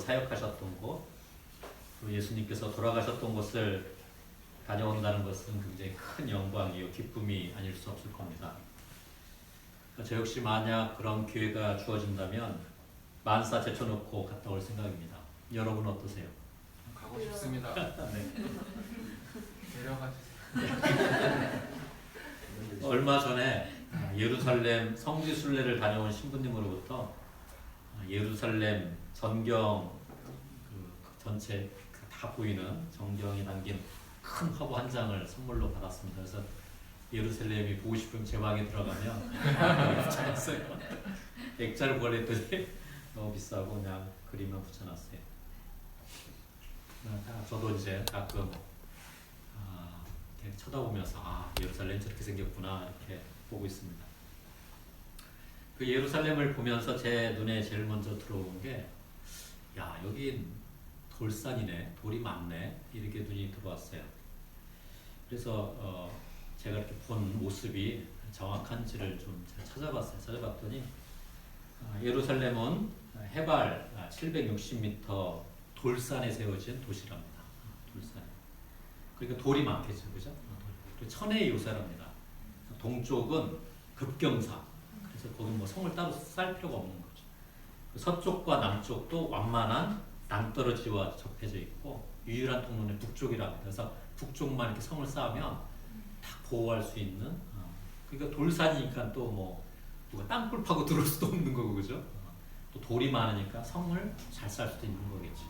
사역하셨던 곳, 또 예수님께서 돌아가셨던 곳을 다녀온다는 것은 굉장히 큰 영광이요 기쁨이 아닐 수 없을 겁니다. 저 역시 만약 그런 기회가 주어진다면 만사 제쳐놓고 갔다 올 생각입니다. 여러분 어떠세요? 가고 싶습니다. 네. 데려가 주세요. 얼마 전에 예루살렘 성지순례를 다녀온 신부님으로부터 예루살렘 전경 그 전체 다 보이는 전경이 담긴 큰 화보 한 장을 선물로 받았습니다. 그래서 예루살렘이 보고 싶으면 제 방에 들어가면 붙여놨어요. 액자를 구하랬더니 너무 비싸고 그냥 그림만 붙여놨어요. 저도 이제 가끔 이렇게 쳐다보면서 예루살렘 저렇게 생겼구나 이렇게 보고 있습니다. 그 예루살렘을 보면서 제 눈에 제일 먼저 들어온 게 여긴 돌산이네, 돌이 많네 이렇게 눈이 들어왔어요. 그래서 제가 이렇게 본 모습이 정확한지를 좀 찾아봤어요. 찾아봤더니 예루살렘은 해발 760m 돌산에 세워진 도시랍니다. 돌산. 그러니까 돌이 많겠죠, 그죠? 그리고 천혜의 요새랍니다. 동쪽은 급경사. 그래서 거기 뭐 성을 따로 쌓을 필요가 없는 거죠. 서쪽과 남쪽도 완만한 낭떠러지와 접해져 있고 유일한 통로는 북쪽이랍니다. 그래서 북쪽만 이렇게 성을 쌓으면 다 보호할 수 있는. 그러니까 돌산이니까 또 뭐 누가 땅굴 파고 들어올 수도 없는 거고, 그죠? 또 돌이 많으니까 성을 잘 쌓을 수도 있는 거겠지.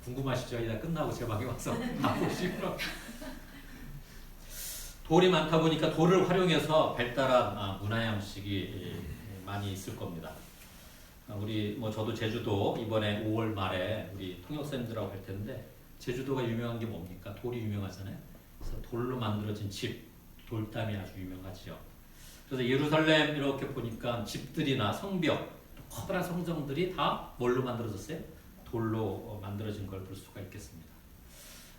궁금하시죠? 이따 끝나고 제 방에 와서 다 보시고. 돌이 많다 보니까 돌을 활용해서 발달한 문화양식이 많이 있을 겁니다. 우리 저도 제주도 이번에 5월 말에 우리 통역선생님들하고 갈 텐데 제주도가 유명한 게 뭡니까? 돌이 유명하잖아요. 그래서 돌로 만들어진 집, 돌담이 아주 유명하죠. 그래서 예루살렘 이렇게 보니까 집들이나 성벽, 커다란 성정들이 다 뭘로 만들어졌어요? 돌로 만들어진 걸 볼 수가 있겠습니다.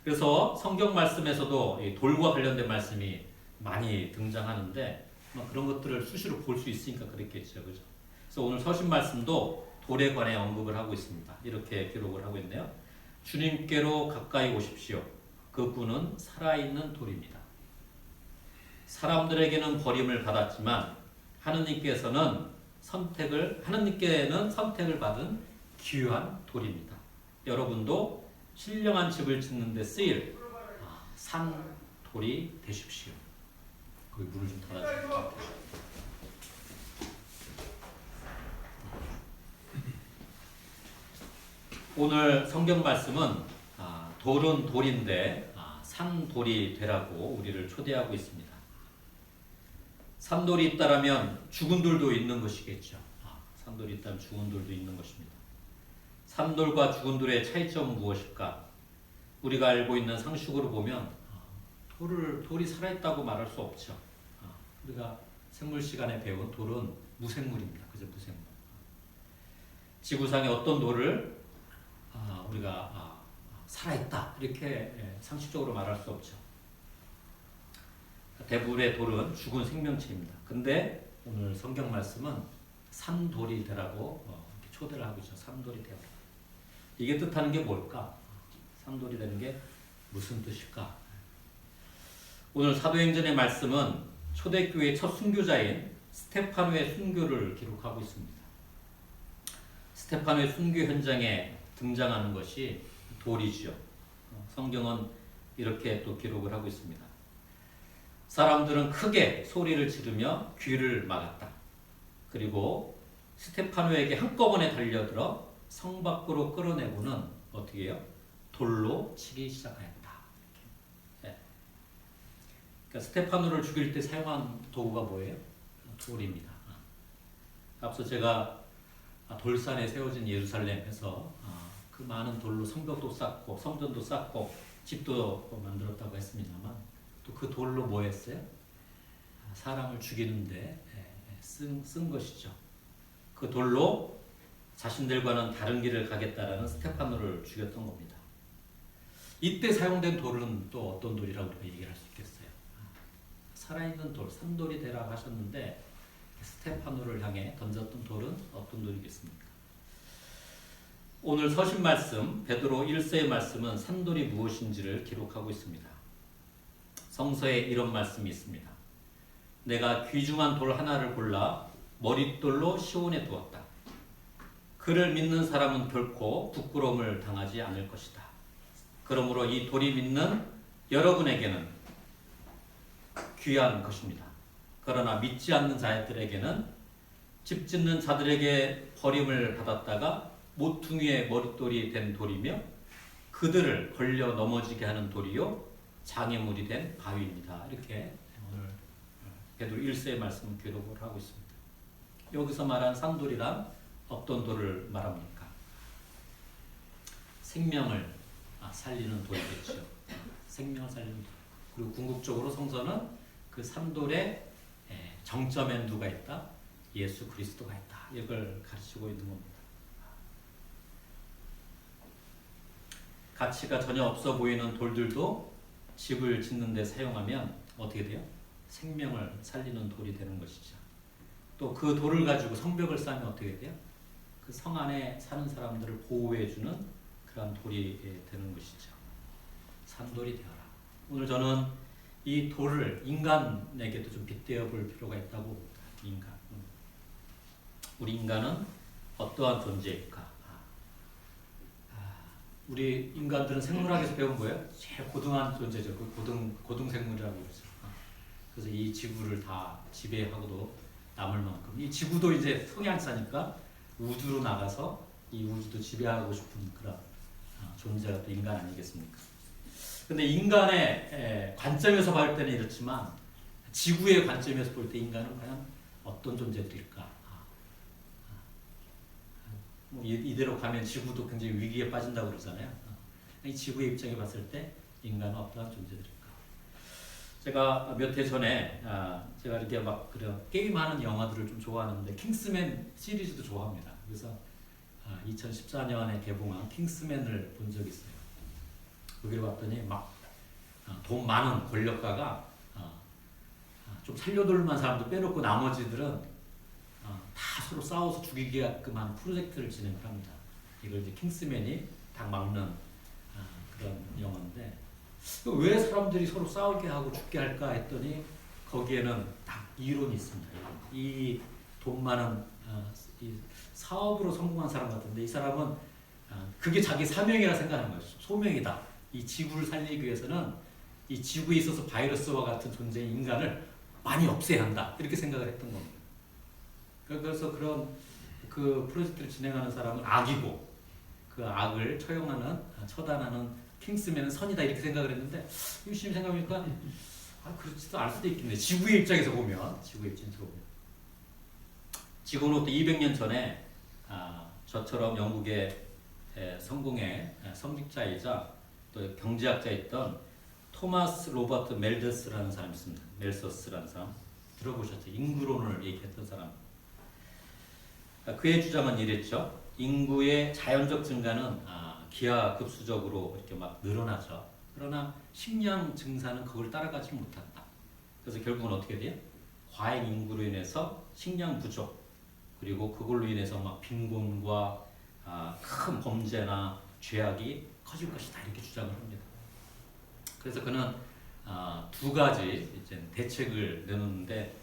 그래서 성경 말씀에서도 돌과 관련된 말씀이 많이 등장하는데 그런 것들을 수시로 볼 수 있으니까 그랬겠죠, 그죠? 그래서 오늘 서신 말씀도 돌에 관해 언급을 하고 있습니다. 이렇게 기록을 하고 있네요. 주님께로 가까이 오십시오. 그분은 살아있는 돌입니다. 사람들에게는 버림을 받았지만 하느님께는 선택을 받은 귀한 돌입니다. 여러분도 신령한 집을 짓는 데 쓰일 산 돌이 되십시오. 거기 물을 좀 달아주세요. 오늘 성경 말씀은 돌은 돌인데 산돌이 되라고 우리를 초대하고 있습니다. 산돌이 있다라면 죽은 돌도 있는 것이겠죠. 산돌이 있다면 죽은 돌도 있는 것입니다. 산돌과 죽은 돌의 차이점은 무엇일까? 우리가 알고 있는 상식으로 보면 돌이 살아있다고 말할 수 없죠. 우리가 생물 시간에 배운 돌은 무생물입니다. 그죠? 무생물. 지구상의 어떤 돌을 우리가 살아있다 이렇게 상식적으로 말할 수 없죠. 대부분의 돌은 죽은 생명체입니다. 근데 오늘 성경 말씀은 산돌이 되라고 초대를 하고 있죠. 산돌이 되라. 이게 뜻하는 게 뭘까? 산돌이 되는 게 무슨 뜻일까? 오늘 사도행전의 말씀은 초대교회의 첫 순교자인 스테파노의 순교를 기록하고 있습니다. 스테파노의 순교 현장에 등장하는 것이 돌이죠. 성경은 이렇게 또 기록을 하고 있습니다. 사람들은 크게 소리를 지르며 귀를 막았다. 그리고 스테파노에게 한꺼번에 달려들어 성 밖으로 끌어내고는 어떻게 해요? 돌로 치기 시작하였다. 네. 그러니까 스테파노를 죽일 때 사용한 도구가 뭐예요? 돌입니다. 앞서 제가 돌산에 세워진 예루살렘에서 그 많은 돌로 성벽도 쌓고 성전도 쌓고 집도 만들었다고 했습니다만 또 그 돌로 뭐 했어요? 사람을 죽이는데 쓴 것이죠. 그 돌로 자신들과는 다른 길을 가겠다라는 스테파노를 죽였던 겁니다. 이때 사용된 돌은 또 어떤 돌이라고 우리가 얘기를 할 수 있겠어요? 살아있는 돌, 산돌이 되라고 하셨는데 스테파노를 향해 던졌던 돌은 어떤 돌이겠습니까? 오늘 서신 말씀 베드로 1서의 말씀은 산돌이 무엇인지를 기록하고 있습니다. 성서에 이런 말씀이 있습니다. 내가 귀중한 돌 하나를 골라 머릿돌로 시온에 두었다. 그를 믿는 사람은 결코 부끄러움을 당하지 않을 것이다. 그러므로 이 돌이 믿는 여러분에게는 귀한 것입니다. 그러나 믿지 않는 자들에게는 집 짓는 자들에게 버림을 받았다가 모퉁이의 머릿돌이 된 돌이며 그들을 걸려 넘어지게 하는 돌이요 장애물이 된 바위입니다. 이렇게 오늘 베드로 1서의 말씀을 기록을 하고 있습니다. 여기서 말한 산돌이란 어떤 돌을 말합니까? 생명을 살리는 돌이겠죠. 생명을 살리는 돌. 그리고 궁극적으로 성서는 그 산돌의 정점엔 누가 있다? 예수 그리스도가 있다. 이걸 가르치고 있는 겁니다. 가치가 전혀 없어 보이는 돌들도 집을 짓는 데 사용하면 어떻게 돼요? 생명을 살리는 돌이 되는 것이죠. 또 그 돌을 가지고 성벽을 쌓으면 어떻게 돼요? 그 성 안에 사는 사람들을 보호해주는 그런 돌이 되는 것이죠. 산돌이 되어라. 오늘 저는 이 돌을 인간에게도 좀 빗대어 볼 필요가 있다고 봅니다. 인간. 우리 인간은 어떠한 존재일까? 우리 인간들은 생물학에서 배운 거예요. 제일 고등한 존재죠. 그 고등생물이라고 그러죠. 그래서 이 지구를 다 지배하고도 남을 만큼 이 지구도 이제 성이 안 차니까 우주로 나가서 이 우주도 지배하고 싶은 그런 존재가 또 인간 아니겠습니까? 근데 인간의 관점에서 볼 때는 이렇지만 지구의 관점에서 볼 때 인간은 과연 어떤 존재들일까? 뭐 이대로 가면 지구도 굉장히 위기에 빠진다고 그러잖아요. 이 지구의 입장에 봤을 때 인간은 어떠한 존재들일까? 제가 몇 해 전에 제가 이렇게 막 그런 게임하는 영화들을 좀 좋아하는데 킹스맨 시리즈도 좋아합니다. 그래서 2014년에 개봉한 킹스맨을 본 적이 있어요. 거기를 봤더니 막 돈 많은 권력가가 좀 살려둘 만한 사람도 빼놓고 나머지들은 다 서로 싸워서 죽이게끔 하는 프로젝트를 진행을 합니다. 이걸 이제 킹스맨이 딱 막는 그런 영화인데 왜 사람들이 서로 싸우게 하고 죽게 할까 했더니 거기에는 딱 이론이 있습니다. 이 돈 많은 이 사업으로 성공한 사람 같은데 이 사람은 그게 자기 사명이라 생각하는 거예요. 소명이다. 이 지구를 살리기 위해서는 이 지구에 있어서 바이러스와 같은 존재인 인간을 많이 없애야 한다. 이렇게 생각을 했던 겁니다. 그래서 그런 그 프로젝트를 진행하는 사람은 악이고 그 악을 처단하는 킹스맨은 선이다 이렇게 생각을 했는데 열심히 생각해보니까 그렇지도 않을 수도 있겠네. 지구의 입장에서 보면 지구로부터 200년 전에 저처럼 영국의 성공의 성직자이자 또 경제학자였던 토마스 로버트 멜더스라는 사람이 있습니다. 멜서스라는 사람 들어보셨죠? 인구론을 얘기했던 사람. 그의 주장은 이랬죠. 인구의 자연적 증가는 기하급수적으로 이렇게 막 늘어나죠. 그러나 식량 증산은 그걸 따라가지 못한다. 그래서 결국은 어떻게 돼요? 과잉 인구로 인해서 식량 부족 그리고 그걸로 인해서 막 빈곤과 큰 범죄나 죄악이 커질 것이다 이렇게 주장을 합니다. 그래서 그는 두 가지 이제 대책을 내놓는데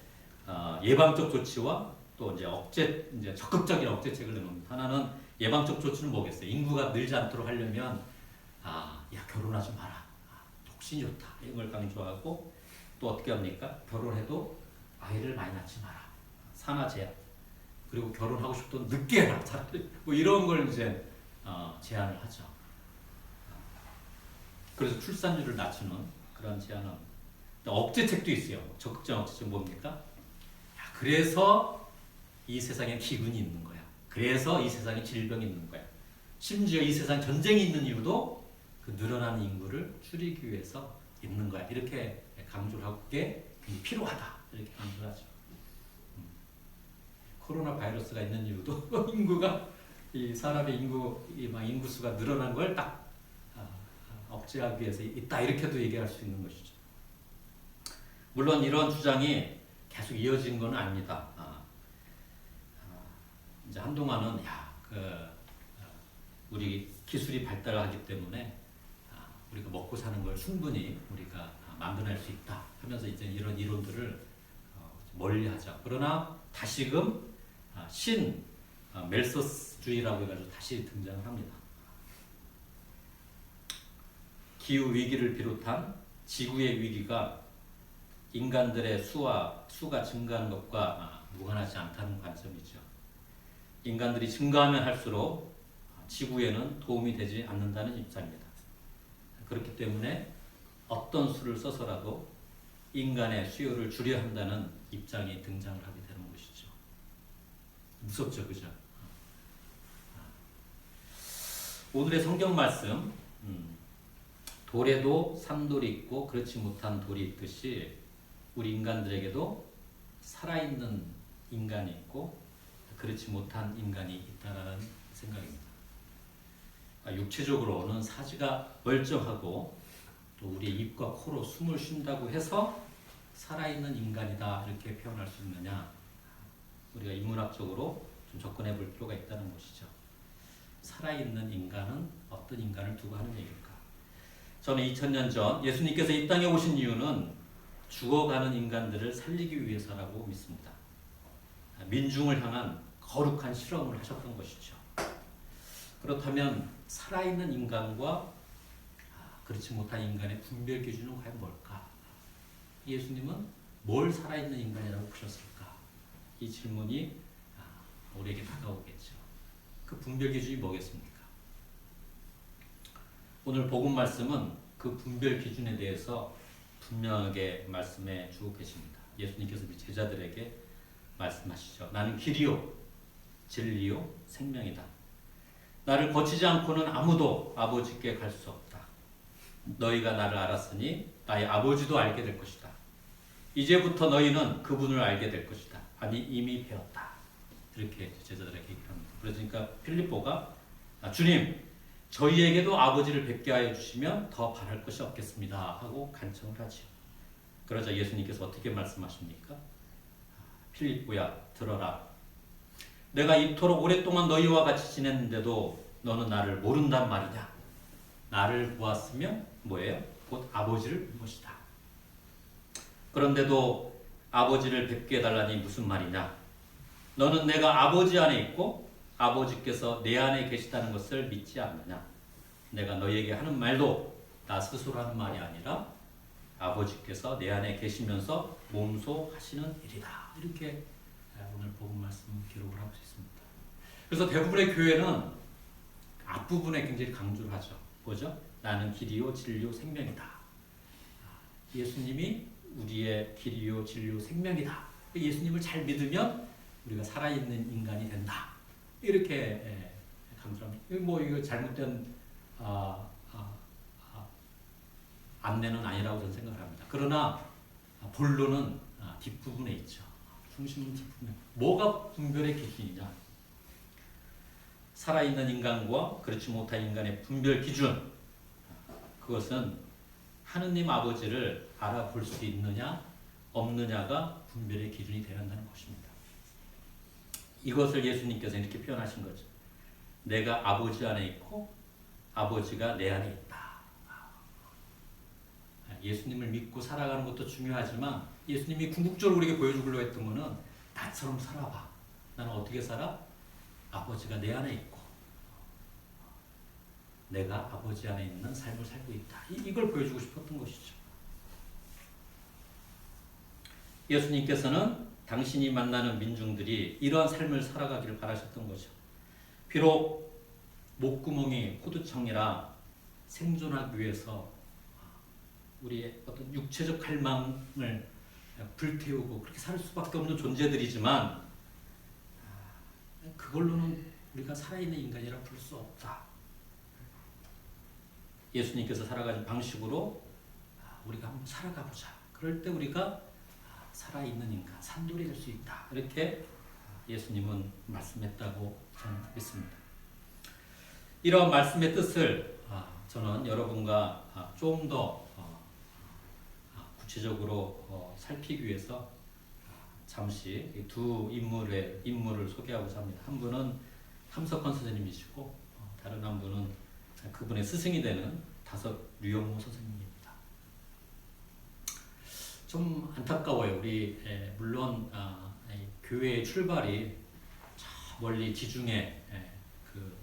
예방적 조치와 또 이제 적극적인 억제책을 내놓습니다. 하나는 예방적 조치는 뭐겠어요? 인구가 늘지 않도록 하려면 야 결혼하지 마라. 독신이 좋다. 이런 걸 강조하고 또 어떻게 합니까? 결혼해도 아이를 많이 낳지 마라. 산하 제한. 그리고 결혼하고 싶어도 늦게 해라. 뭐 이런 걸 이제 제안을 하죠. 그래서 출산율을 낮추는 그런 제안을 합니다. 억제책도 있어요. 적극적 억제책 뭡니까? 그래서 이 세상에 기근이 있는 거야. 그래서 이 세상에 질병이 있는 거야. 심지어 이 세상에 전쟁이 있는 이유도 그 늘어나는 인구를 줄이기 위해서 있는 거야. 이렇게 강조를 하고 그게 필요하다. 이렇게 강조를 하죠. 코로나 바이러스가 있는 이유도 인구가 이 사람의 인구수가 늘어난 걸 딱 억제하기 위해서 있다. 이렇게도 얘기할 수 있는 것이죠. 물론 이런 주장이 계속 이어진 건 아닙니다. 이제 한동안은 우리 기술이 발달하기 때문에 우리가 먹고 사는 걸 충분히 우리가 만들어낼 수 있다 하면서 이제 이런 이론들을 멀리하자. 그러나 다시금 신 멜소스주의라고 해가지고 다시 등장을 합니다. 기후 위기를 비롯한 지구의 위기가 인간들의 수가 증가하는 것과 무관하지 않다는 관점이죠. 인간들이 증가하면 할수록 지구에는 도움이 되지 않는다는 입장입니다. 그렇기 때문에 어떤 수를 써서라도 인간의 수요를 줄여야 한다는 입장이 등장을 하게 되는 것이죠. 무섭죠, 그죠? 오늘의 성경 말씀, 돌에도 산돌이 있고 그렇지 못한 돌이 있듯이 우리 인간들에게도 살아있는 인간이 있고 그렇지 못한 인간이 있다는 생각입니다. 육체적으로는 사지가 멀쩡하고 또 우리의 입과 코로 숨을 쉰다고 해서 살아있는 인간이다 이렇게 표현할 수 있느냐, 우리가 인문학적으로 좀 접근해 볼 필요가 있다는 것이죠. 살아있는 인간은 어떤 인간을 두고 하는 얘기일까? 저는 2000년 전 예수님께서 이 땅에 오신 이유는 죽어가는 인간들을 살리기 위해서라고 믿습니다. 민중을 향한 거룩한 실험을 하셨던 것이죠. 그렇다면 살아있는 인간과 그렇지 못한 인간의 분별 기준은 과연 뭘까? 예수님은 뭘 살아있는 인간이라고 보셨을까? 이 질문이 우리에게 다가오겠죠. 그 분별 기준이 뭐겠습니까? 오늘 복음 말씀은 그 분별 기준에 대해서 분명하게 말씀해 주고 계십니다. 예수님께서 제자들에게 말씀하시죠. 나는 길이요 진리요 생명이다. 나를 거치지 않고는 아무도 아버지께 갈 수 없다. 너희가 나를 알았으니 나의 아버지도 알게 될 것이다. 이제부터 너희는 그분을 알게 될 것이다. 아니 이미 배웠다. 이렇게 제자들에게 얘기합니다. 그러니까 필립보가 주님 저희에게도 아버지를 뵙게 하여 주시면 더 바랄 것이 없겠습니다 하고 간청을 하죠. 그러자 예수님께서 어떻게 말씀하십니까? 필립보야 들어라. 내가 이토록 오랫동안 너희와 같이 지냈는데도 너는 나를 모른단 말이냐? 나를 보았으면 뭐예요? 곧 아버지를 본 것이다. 그런데도 아버지를 뵙게 해달라니 무슨 말이냐? 너는 내가 아버지 안에 있고 아버지께서 내 안에 계시다는 것을 믿지 않느냐? 내가 너희에게 하는 말도 나 스스로 하는 말이 아니라 아버지께서 내 안에 계시면서 몸소 하시는 일이다. 이렇게 오늘 복음 말씀 기록을 하고 있습니다. 그래서 대부분의 교회는 앞부분에 굉장히 강조를 하죠. 뭐죠? 나는 길이요 진리요 생명이다. 예수님이 우리의 길이요 진리요 생명이다. 예수님을 잘 믿으면 우리가 살아있는 인간이 된다. 이렇게 강조합니다. 이거 잘못된 안내는 아니라고 저는 생각을 합니다. 그러나 본론은 뒷부분에 있죠. 중심은 뒷부분에. 뭐가 분별의 기준이냐? 살아있는 인간과 그렇지 못한 인간의 분별 기준. 그것은 하느님 아버지를 알아볼 수 있느냐 없느냐가 분별의 기준이 되어야 한다는 것입니다. 이것을 예수님께서 이렇게 표현하신 거죠. 내가 아버지 안에 있고 아버지가 내 안에 있다. 예수님을 믿고 살아가는 것도 중요하지만 예수님이 궁극적으로 우리에게 보여주려고 했던 것은 나처럼 살아봐. 나는 어떻게 살아? 아버지가 내 안에 있고 내가 아버지 안에 있는 삶을 살고 있다. 이걸 보여주고 싶었던 것이죠. 예수님께서는 당신이 만나는 민중들이 이러한 삶을 살아가기를 바라셨던 거죠. 비록 목구멍이 호두청이라 생존하기 위해서 우리의 어떤 육체적 갈망을 불태우고 그렇게 살 수밖에 없는 존재들이지만 그걸로는 우리가 살아있는 인간이라 부를 수 없다. 예수님께서 살아가신 방식으로 우리가 한번 살아가 보자. 그럴 때 우리가 살아있는 인간, 산돌이 될 수 있다. 이렇게 예수님은 말씀했다고 저는 믿습니다. 이런 말씀의 뜻을 저는 여러분과 좀 더 구체적으로 살피기 위해서 잠시 두 인물을 소개하고자 합니다. 한 분은 함석헌 선생님이시고 다른 한 분은 그분의 스승이 되는 다섯 류영모 선생님입니다. 좀 안타까워요. 우리 물론 교회의 출발이 저 멀리 지중해 그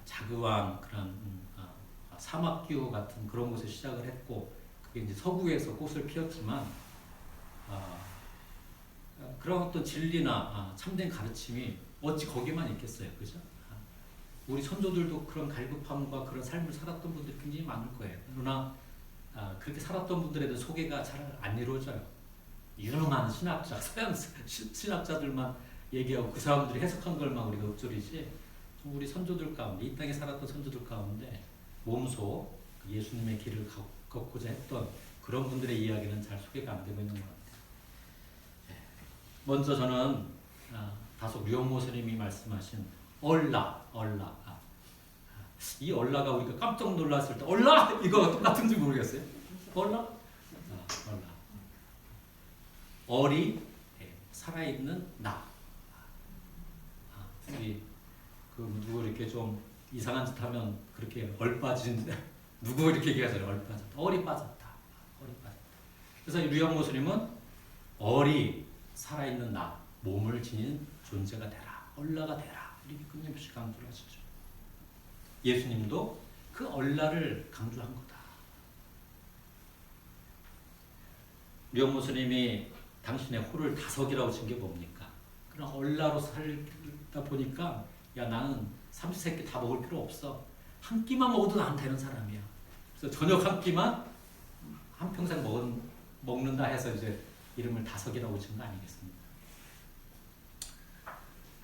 자그왕 그런 사막기후 같은 그런 곳에 시작을 했고 그게 이제 서구에서 꽃을 피웠지만 그런 어떤 진리나 참된 가르침이 어찌 거기만 있겠어요, 그죠? 우리 선조들도 그런 갈급함과 그런 삶을 살았던 분들이 굉장히 많을 거예요. 그러나 그렇게 살았던 분들에 대한 소개가 잘 안 이루어져요. 유능한 신학자, 서양 신학자들만 얘기하고 그 사람들이 해석한 걸만 우리가 읊조리지 우리 선조들 가운데, 이 땅에 살았던 선조들 가운데 몸소 예수님의 길을 걷고자 했던 그런 분들의 이야기는 잘 소개가 안 되고 있는 것 같아요. 먼저 저는 다소 류영모 스님이 말씀하신 얼라. 이 얼라가 우리가 깜짝 놀랐을 때 얼라? 이거 똑같은지 모르겠어요. 얼라? 얼라. 얼이 살아있는 나. 우리 누구 이렇게 좀 이상한 짓 하면 그렇게 얼 빠진데 누구 이렇게 얘기하잖아요. 얼 빠졌다. 얼이 빠졌다. 얼이 빠졌다. 그래서 류영모 스님은 얼이 살아있는 나, 몸을 지닌 존재가 되라. 얼라가 되라. 이렇게 끊임없이 강조를 하시죠. 예수님도 그 얼라를 강조한 거다. 류영모 스님이 당신의 호를 다석이라고 친 게 뭡니까? 그런 얼라로 살다 보니까 야 나는 삼시세끼 다 먹을 필요 없어. 한 끼만 먹어도 난 되는 사람이야. 그래서 저녁 한 끼만 한평생 먹는다 해서 이제 이름을 다석이라고 친 거 아니겠습니까?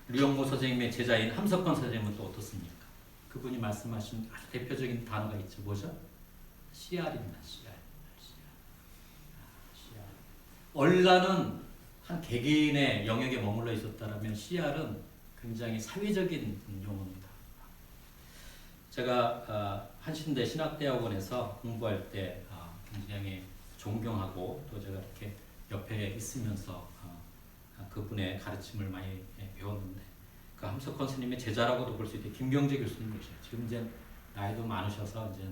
류영모 선생님의 제자인 함석헌 선생님은 또 어떻습니까? 그분이 말씀하신 아주 대표적인 단어가 있죠. 뭐죠? 씨알입니다. 씨알. 얼라는 한 개개인의 영역에 머물러 있었다면 씨알은 굉장히 사회적인 용어입니다. 제가 한신대 신학대학원에서 공부할 때 굉장히 존경하고 또 제가 이렇게 옆에 있으면서 그분의 가르침을 많이 배웠는데 그 함석헌 스님의 제자라고도 볼 수 있는 김경재 교수님이세요. 지금 이제 나이도 많으셔서 이제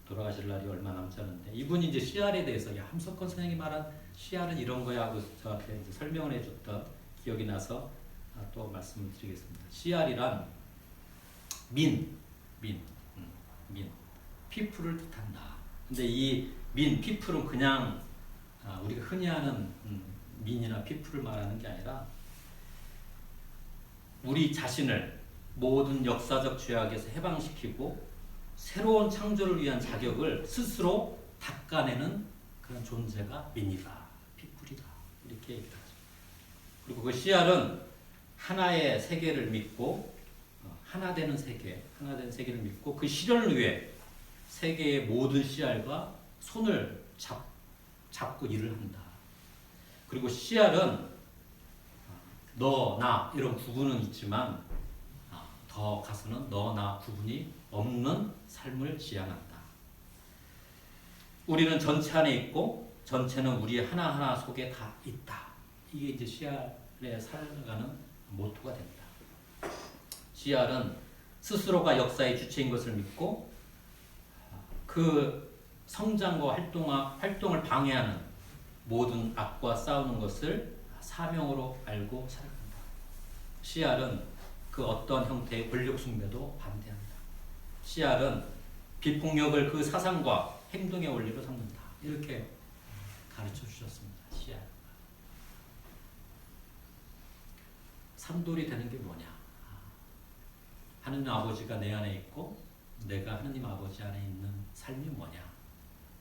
돌아가실 날이 얼마 남지 않은데 이분이 이제 씨알에 대해서 야 함석헌 선생님이 말한 씨알은 이런 거야 하고 저한테 이제 설명을 해줬던 기억이 나서 또 말씀을 드리겠습니다. 씨알이란 민, 피플을 뜻한다. 근데 이 피플은 그냥 우리가 흔히 하는 민이나 피플을 말하는 게 아니라 우리 자신을 모든 역사적 죄악에서 해방시키고 새로운 창조를 위한 자격을 스스로 닦아내는 그런 존재가 민이다, 피플이다 이렇게 얘기를 하죠. 그리고 그 씨알은 하나의 세계를 믿고 하나 되는 세계를 믿고 그 실현을 위해 세계의 모든 씨알과 손을 잡고 일을 한다. 그리고 씨알은 너, 나 이런 구분은 있지만 더 가서는 너, 나 구분이 없는 삶을 지향한다. 우리는 전체 안에 있고 전체는 우리 하나하나 속에 다 있다. 이게 이제 씨알의 살아가는 모토가 된다. 씨알은 스스로가 역사의 주체인 것을 믿고 그 성장과 활동을 방해하는 모든 악과 싸우는 것을 사명으로 알고 살아간다. 씨알은 그 어떠한 형태의 권력 숭배도 반대한다. 씨알은 비폭력을 그 사상과 행동의 원리로 삼는다. 이렇게 가르쳐 주셨습니다. 씨알. 산돌이 되는 게 뭐냐? 하느님 아버지가 내 안에 있고 내가 하느님 아버지 안에 있는 삶이 뭐냐?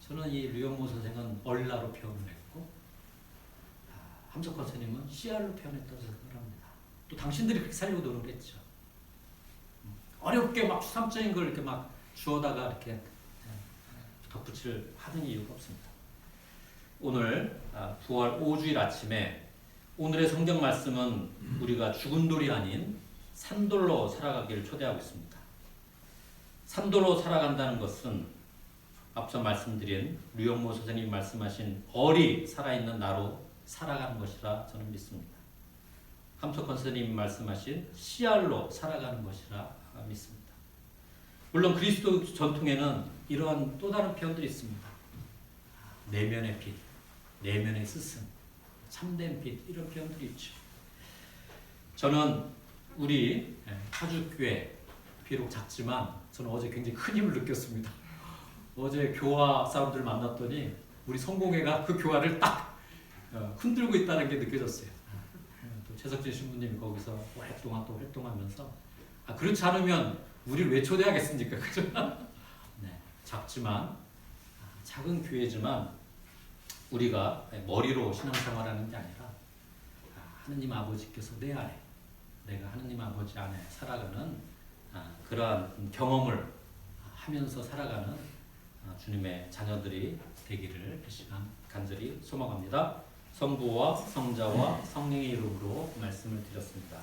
저는 이 류영모 선생은 얼라로 표현을 했고 함석헌 스님은 씨알로 표현했다고 생각을 합니다. 또 당신들이 그렇게 살려고 노력했죠. 어렵게 막 추상적인 걸 이렇게 막 주워다가 이렇게 덧붙일 하는 이유가 없습니다. 오늘 9월 5주일 아침에 오늘의 성경 말씀은 우리가 죽은 돌이 아닌 산돌로 살아가기를 초대하고 있습니다. 산돌로 살아간다는 것은 앞서 말씀드린 류영모 선생님이 말씀하신 얼이 살아있는 나로 살아가는 것이라 저는 믿습니다. 함석헌 선생님이 말씀하신 씨알로 살아가는 것이라 믿습니다. 물론 그리스도 전통에는 이러한 또 다른 표현들이 있습니다. 내면의 빛, 내면의 스승, 참된 빛 이런 표현들이 있죠. 저는 우리 파주교회 비록 작지만 저는 어제 굉장히 큰 힘을 느꼈습니다. 어제 교화 사람들 만났더니 우리 성공회가 그 교화를 딱 흔들고 있다는 게 느껴졌어요. 또 최석진 신부님이 거기서 오랫동안 또 활동하면서 그렇지 않으면 우리를 왜 초대하겠습니까? 그죠? 네, 작지만 작은 교회지만 우리가 머리로 신앙생활하는 게 아니라 하느님 아버지께서 내 안에 내가 하느님 아버지 안에 살아가는 그러한 경험을 하면서 살아가는 주님의 자녀들이 되기를 이 시간 간절히 소망합니다. 성부와 성자와 성령의 이름으로 말씀을 드렸습니다.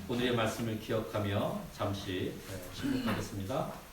오늘의 말씀을 기억하며 잠시 침묵하겠습니다.